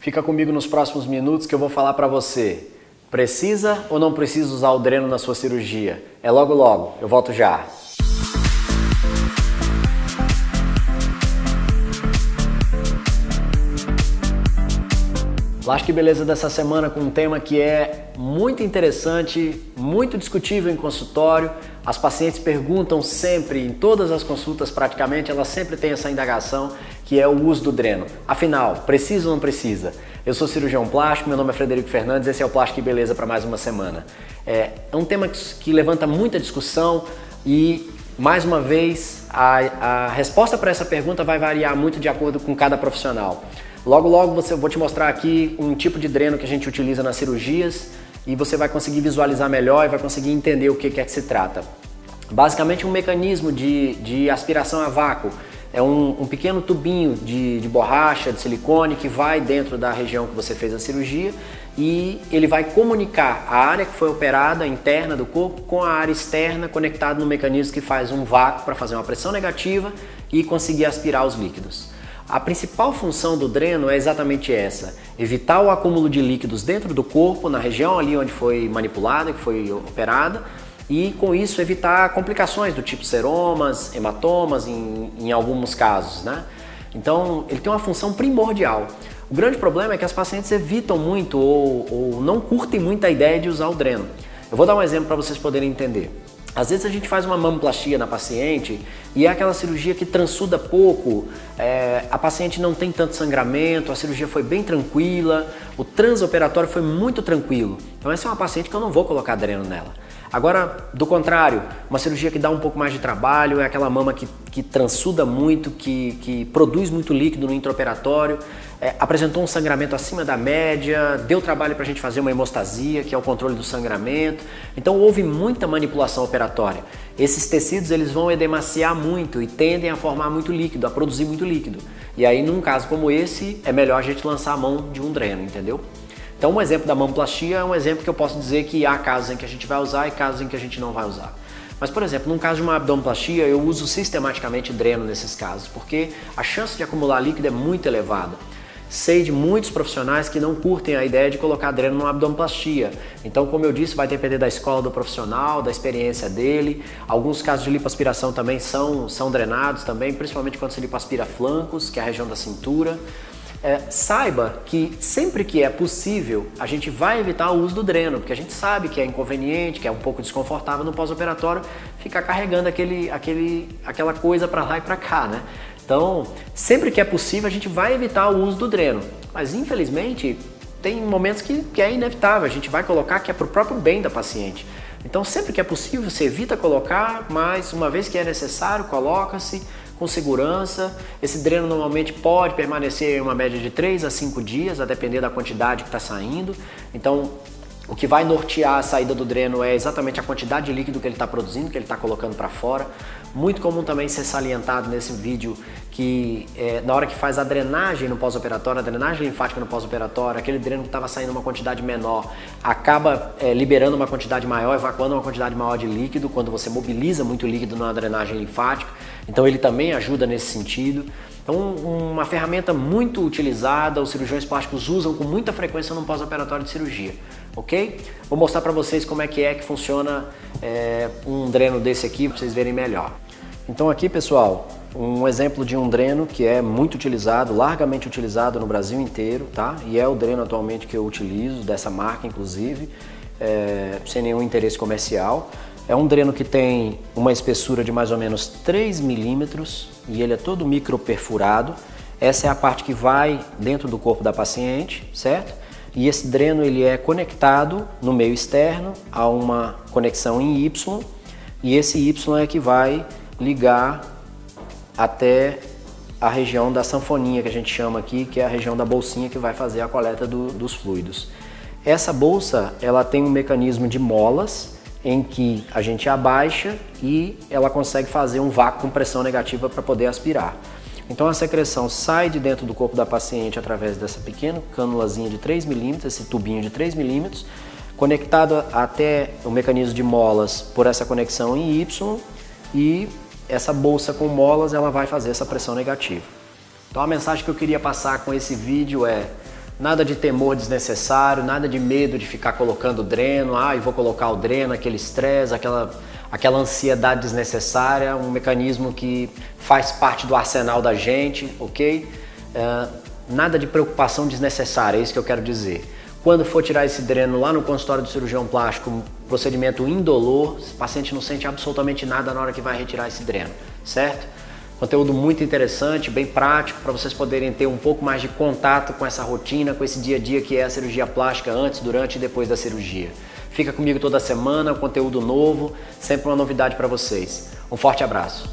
Fica comigo nos próximos minutos que eu vou falar para você. Precisa ou não precisa usar o dreno na sua cirurgia? É logo logo, eu volto já. Plástica e Beleza dessa semana com um tema que é muito interessante, muito discutível em consultório. As pacientes perguntam sempre, em todas as consultas praticamente, elas sempre têm essa indagação, que é o uso do dreno. Afinal, precisa ou não precisa? Eu sou cirurgião plástico, meu nome é Frederico Fernandes, esse é o Plástica e Beleza para mais uma semana. É um tema que levanta muita discussão e, mais uma vez, a resposta para essa pergunta vai variar muito de acordo com cada profissional. Logo vou te mostrar aqui um tipo de dreno que a gente utiliza nas cirurgias e você vai conseguir visualizar melhor e vai conseguir entender o que é que se trata. Basicamente um mecanismo de aspiração a vácuo. É um pequeno tubinho de borracha, de silicone que vai dentro da região que você fez a cirurgia e ele vai comunicar a área que foi operada, interna do corpo, com a área externa, conectado no mecanismo que faz um vácuo para fazer uma pressão negativa e conseguir aspirar os líquidos. A principal função do dreno é exatamente essa, evitar o acúmulo de líquidos dentro do corpo, na região ali onde foi manipulada, que foi operada, e com isso evitar complicações do tipo seromas, hematomas em alguns casos, né? Então ele tem uma função primordial. O grande problema é que as pacientes evitam muito ou não curtem muito a ideia de usar o dreno. Eu vou dar um exemplo para vocês poderem entender. Às vezes a gente faz uma mamoplastia na paciente e é aquela cirurgia que transsuda pouco, a paciente não tem tanto sangramento, a cirurgia foi bem tranquila, o transoperatório foi muito tranquilo. Então essa é uma paciente que eu não vou colocar dreno nela. Agora, do contrário, uma cirurgia que dá um pouco mais de trabalho, é aquela mama que transsuda muito, que produz muito líquido no intraoperatório, apresentou um sangramento acima da média, deu trabalho para a gente fazer uma hemostasia, que é o controle do sangramento. Então houve muita manipulação operatória. Esses tecidos eles vão edemaciar muito e tendem a formar muito líquido, a produzir muito líquido. E aí, num caso como esse, é melhor a gente lançar a mão de um dreno, entendeu? Então, um exemplo da mamoplastia é um exemplo que eu posso dizer que há casos em que a gente vai usar e casos em que a gente não vai usar. Mas, por exemplo, num caso de uma abdominoplastia, eu uso sistematicamente dreno nesses casos, porque a chance de acumular líquido é muito elevada. Sei de muitos profissionais que não curtem a ideia de colocar dreno numa abdominoplastia. Então, como eu disse, vai depender da escola do profissional, da experiência dele. Alguns casos de lipoaspiração também são drenados também, principalmente quando se lipoaspira flancos, que é a região da cintura. Saiba que sempre que é possível a gente vai evitar o uso do dreno, porque a gente sabe que é inconveniente, que é um pouco desconfortável no pós-operatório ficar carregando aquela coisa para lá e para cá, né? Então, sempre que é possível a gente vai evitar o uso do dreno, mas infelizmente tem momentos que é inevitável, a gente vai colocar que é para o próprio bem da paciente. Então, sempre que é possível você evita colocar, mas uma vez que é necessário, coloca-se com segurança. Esse dreno normalmente pode permanecer em uma média de 3 a 5 dias, a depender da quantidade que está saindo. Então, o que vai nortear a saída do dreno é exatamente a quantidade de líquido que ele está produzindo, que ele está colocando para fora. Muito comum também ser salientado nesse vídeo que na hora que faz a drenagem no pós-operatório, a drenagem linfática no pós-operatório, aquele dreno que estava saindo uma quantidade menor acaba liberando uma quantidade maior, evacuando uma quantidade maior de líquido quando você mobiliza muito líquido na drenagem linfática. Então ele também ajuda nesse sentido. Então, uma ferramenta muito utilizada, os cirurgiões plásticos usam com muita frequência no pós-operatório de cirurgia, ok? Vou mostrar para vocês como é que funciona um dreno desse aqui, para vocês verem melhor. Então aqui, pessoal, um exemplo de um dreno que é muito utilizado, largamente utilizado no Brasil inteiro, tá? E é o dreno atualmente que eu utilizo, dessa marca inclusive, sem nenhum interesse comercial. É um dreno que tem uma espessura de mais ou menos 3 milímetros e ele é todo microperfurado. Essa é a parte que vai dentro do corpo da paciente, certo? E esse dreno ele é conectado no meio externo a uma conexão em Y e esse Y é que vai ligar até a região da sanfoninha que a gente chama aqui, que é a região da bolsinha que vai fazer a coleta dos fluidos. Essa bolsa ela tem um mecanismo de molas em que a gente abaixa e ela consegue fazer um vácuo com pressão negativa para poder aspirar. Então a secreção sai de dentro do corpo da paciente através dessa pequena cânulazinha de 3 milímetros, esse tubinho de 3 milímetros, conectado até o mecanismo de molas por essa conexão em Y e essa bolsa com molas ela vai fazer essa pressão negativa. Então a mensagem que eu queria passar com esse vídeo é: Nada de temor desnecessário, nada de medo de ficar colocando dreno, eu vou colocar o dreno, aquele estresse, aquela ansiedade desnecessária, um mecanismo que faz parte do arsenal da gente, ok? Nada de preocupação desnecessária, é isso que eu quero dizer. Quando for tirar esse dreno lá no consultório do cirurgião plástico, um procedimento indolor, o paciente não sente absolutamente nada na hora que vai retirar esse dreno, certo? Conteúdo muito interessante, bem prático, para vocês poderem ter um pouco mais de contato com essa rotina, com esse dia a dia que é a cirurgia plástica antes, durante e depois da cirurgia. Fica comigo toda semana, conteúdo novo, sempre uma novidade para vocês. Um forte abraço!